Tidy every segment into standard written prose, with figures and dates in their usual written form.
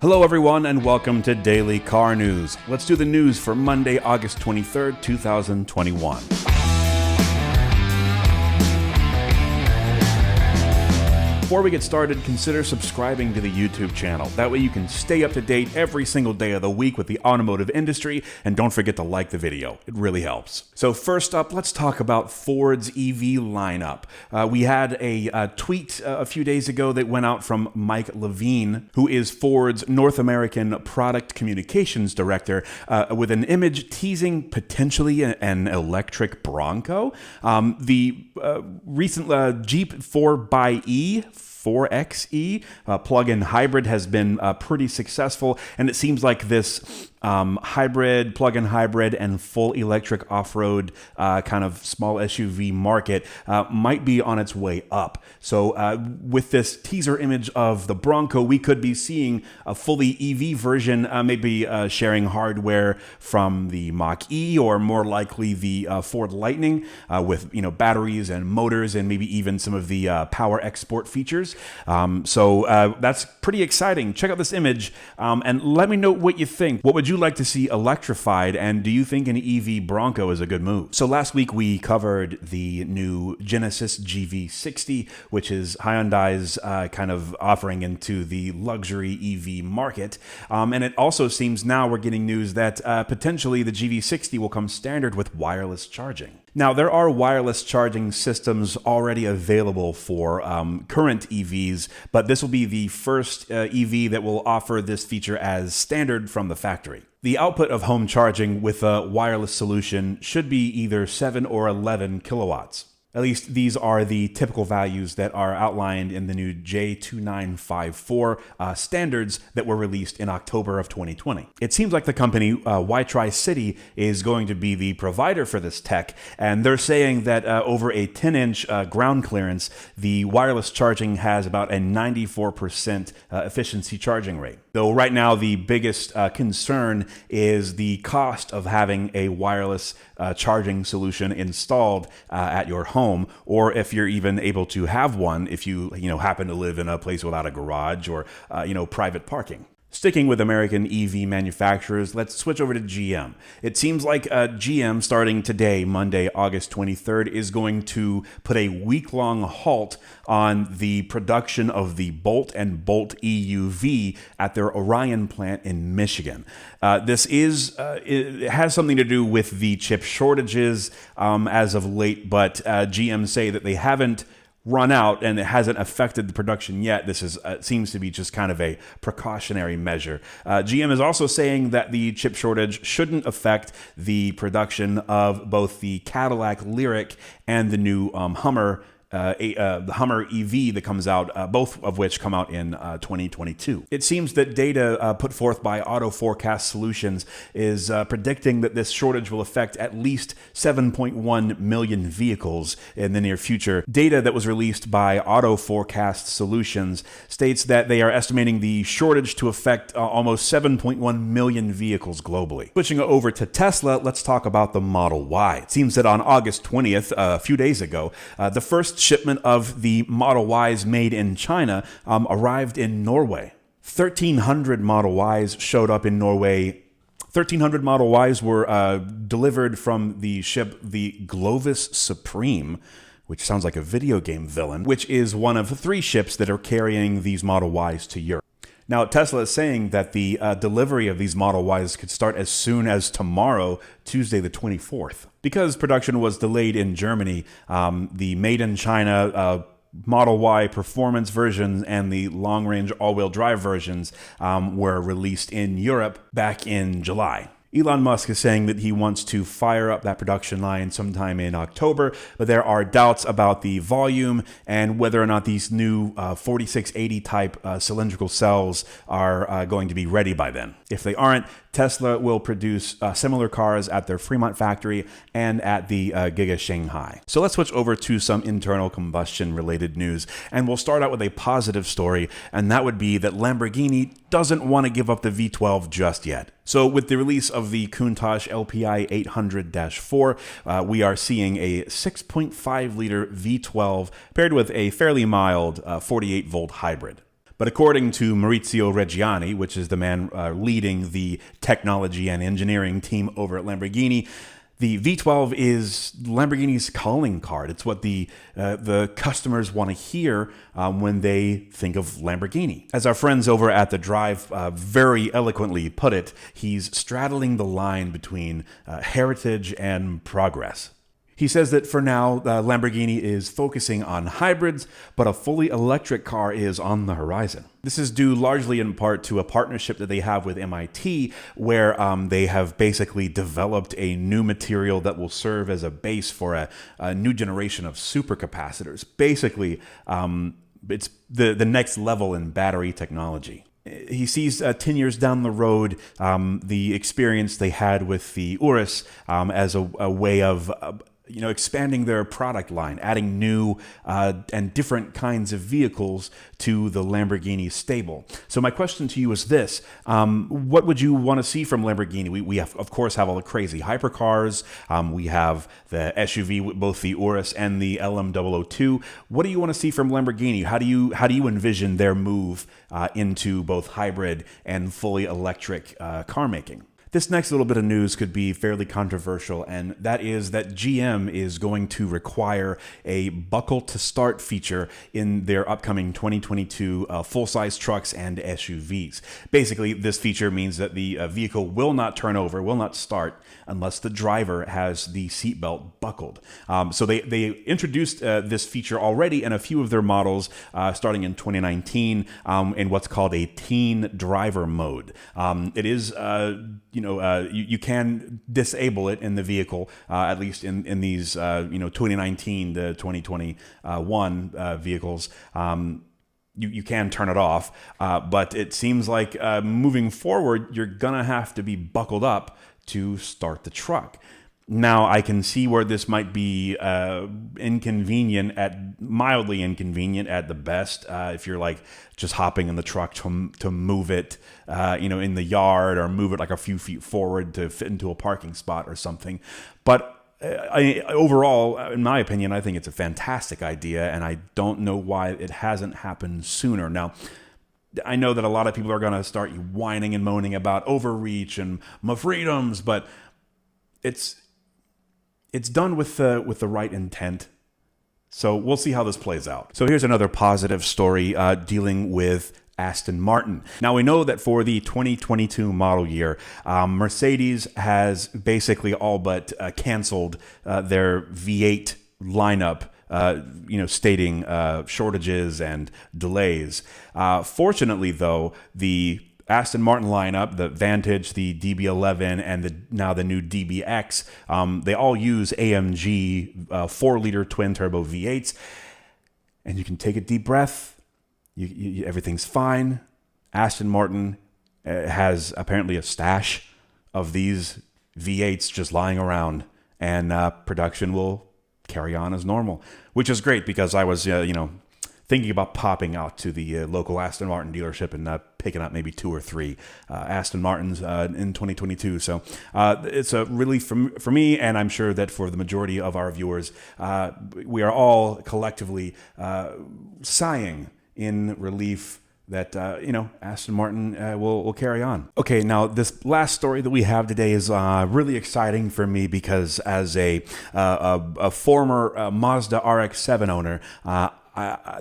Hello everyone and welcome to Daily Car News. Let's do the news for Monday, August 23rd, 2021. Before we get started, consider subscribing to the YouTube channel. That way you can stay up to date every single day of the week with the automotive industry, and don't forget to like the video. It really helps. So first up, let's talk about Ford's EV lineup. We had a tweet a few days ago that went out from Mike Levine, who is Ford's North American Product Communications Director, with an image teasing potentially an electric Bronco. The recent Jeep 4xe plug-in hybrid has been pretty successful, and it seems like this hybrid, plug-in hybrid, and full electric off-road kind of small SUV market might be on its way up. So with this teaser image of the Bronco, we could be seeing a fully EV version, maybe sharing hardware from the Mach-E, or more likely the Ford Lightning, with batteries and motors and maybe even some of the power export features. So that's pretty exciting. Check out this image and let me know what you think. What would you like to see electrified, and do you think an EV Bronco is a good move? So last week we covered the new Genesis GV60, which is Hyundai's kind of offering into the luxury EV market. And it also seems now we're getting news that potentially the GV60 will come standard with wireless charging. Now, there are wireless charging systems already available for current EVs, but this will be the first EV that will offer this feature as standard from the factory. The output of home charging with a wireless solution should be either 7 or 11 kilowatts. At least these are the typical values that are outlined in the new J2954 standards that were released in October of 2020. It seems like the company Tri-City is going to be the provider for this tech, and they're saying that over a 10-inch ground clearance, the wireless charging has about a 94% efficiency charging rate. Though right now the biggest concern is the cost of having a wireless charging solution installed at your home, or if you're even able to have one if you happen to live in a place without a garage or private parking. Sticking with American EV manufacturers, let's switch over to GM. It seems like GM, starting today, Monday, August 23rd, is going to put a week-long halt on the production of the Bolt and Bolt EUV at their Orion plant in Michigan. This it has something to do with the chip shortages as of late, but GM say that they haven't run out and it hasn't affected the production yet. This is seems to be just kind of a precautionary measure. GM is also saying that the chip shortage shouldn't affect the production of both the Cadillac Lyriq and the new Hummer. The Hummer EV that comes out, both of which come out in 2022. It seems that data put forth by Auto Forecast Solutions is predicting that this shortage will affect at least 7.1 million vehicles in the near future. Data that was released by Auto Forecast Solutions states that they are estimating the shortage to affect almost 7.1 million vehicles globally. Switching over to Tesla, let's talk about the Model Y. It seems that on August 20th, a few days ago, the first shipment of the Model Ys made in China arrived in Norway. 1,300 Model Ys showed up in Norway. 1,300 Model Ys were delivered from the ship, the Glovis Supreme, which sounds like a video game villain, which is one of 3 ships that are carrying these Model Ys to Europe. Now, Tesla is saying that the delivery of these Model Ys could start as soon as tomorrow, Tuesday the 24th. Because production was delayed in Germany, the made in China Model Y performance versions and the long-range all-wheel drive versions were released in Europe back in July. Elon Musk is saying that he wants to fire up that production line sometime in October, but there are doubts about the volume and whether or not these new 4680 type cylindrical cells are going to be ready by then. If they aren't, Tesla will produce similar cars at their Fremont factory and at the Giga Shanghai. So let's switch over to some internal combustion related news, and we'll start out with a positive story, and that would be that Lamborghini doesn't want to give up the V12 just yet. So with the release of the Countach LPI 800-4, we are seeing a 6.5 liter V12 paired with a fairly mild 48 volt hybrid. But according to Maurizio Reggiani, which is the man leading the technology and engineering team over at Lamborghini, the V12 is Lamborghini's calling card. It's what the customers want to hear when they think of Lamborghini. As our friends over at The Drive very eloquently put it, he's straddling the line between heritage and progress. He says that for now, Lamborghini is focusing on hybrids, but a fully electric car is on the horizon. This is due largely in part to a partnership that they have with MIT, where they have basically developed a new material that will serve as a base for a new generation of supercapacitors. Basically, it's the next level in battery technology. He sees 10 years down the road the experience they had with the Urus as a way of expanding their product line, adding new and different kinds of vehicles to the Lamborghini stable. So my question to you is this: what would you want to see from Lamborghini? We have, of course, have all the crazy hypercars. We have the SUV with both the Urus and the LM002. What do you want to see from Lamborghini? How do you envision their move into both hybrid and fully electric car making? This next little bit of news could be fairly controversial, and that is that GM is going to require a buckle to start feature in their upcoming 2022 full-size trucks and SUVs. Basically, this feature means that the vehicle will not turn over, will not start, unless the driver has the seatbelt buckled. So they introduced this feature already in a few of their models starting in 2019 in what's called a teen driver mode. It is you can disable it in the vehicle, at least in these 2019 to 2021 vehicles. You can turn it off, but it seems like moving forward, you're gonna have to be buckled up to start the truck. Now, I can see where this might be mildly inconvenient at the best, if you're like just hopping in the truck to move it, in the yard, or move it like a few feet forward to fit into a parking spot or something. But overall, in my opinion, I think it's a fantastic idea, and I don't know why it hasn't happened sooner. Now, I know that a lot of people are going to start whining and moaning about overreach and my freedoms, but it's done with the right intent. So we'll see how this plays out. So here's another positive story dealing with Aston Martin. Now, we know that for the 2022 model year, Mercedes has basically all but canceled their V8 lineup, stating shortages and delays. Fortunately, though, the Aston Martin lineup, the Vantage, the DB11, and now the new DBX, they all use AMG 4-liter twin-turbo V8s. And you can take a deep breath. Everything's fine. Aston Martin has apparently a stash of these V8s just lying around, and production will carry on as normal, which is great, because I was, thinking about popping out to the local Aston Martin dealership and picking up maybe 2 or 3 Aston Martins in 2022. So it's a relief for me, and I'm sure that for the majority of our viewers, we are all collectively sighing in relief that Aston Martin will carry on. Okay, now this last story that we have today is really exciting for me, because as a former Mazda RX-7 owner,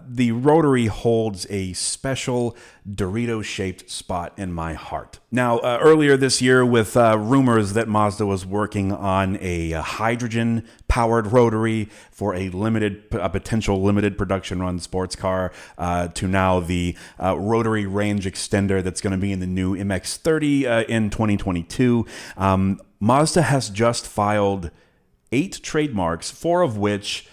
the rotary holds a special Dorito-shaped spot in my heart. Now, earlier this year, with rumors that Mazda was working on a hydrogen-powered rotary for a potential limited production run sports car, to now the rotary range extender that's going to be in the new MX-30 in 2022, Mazda has just filed 8 trademarks, 4 of which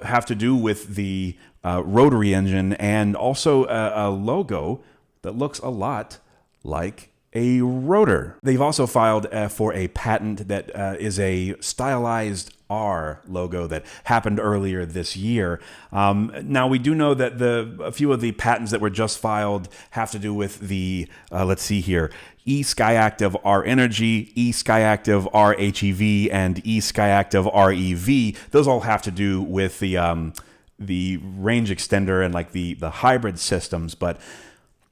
have to do with the rotary engine, and also a logo that looks a lot like a rotor. They've also filed for a patent that is a stylized R logo that happened earlier this year. Now, we do know that a few of the patents that were just filed have to do with the, let's see here, eSkyActiv R Energy, eSkyActiv R HEV, and eSkyActiv REV. Those all have to do with the the range extender and like the hybrid systems, but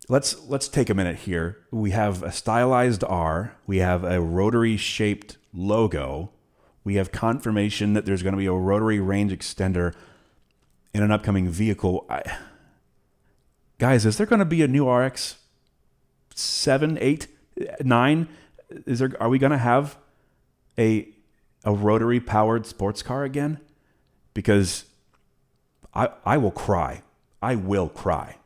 let's take a minute here. We have a stylized R, we have a rotary shaped logo, we have confirmation that there's going to be a rotary range extender in an upcoming vehicle. Guys, is there going to be a new RX 7, 8, 9? Are we going to have a rotary powered sports car again? Because I will cry. I will cry.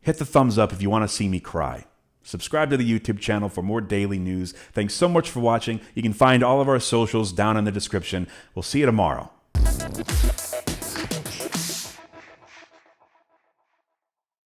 Hit the thumbs up if you want to see me cry. Subscribe to the YouTube channel for more daily news. Thanks so much for watching. You can find all of our socials down in the description. We'll see you tomorrow.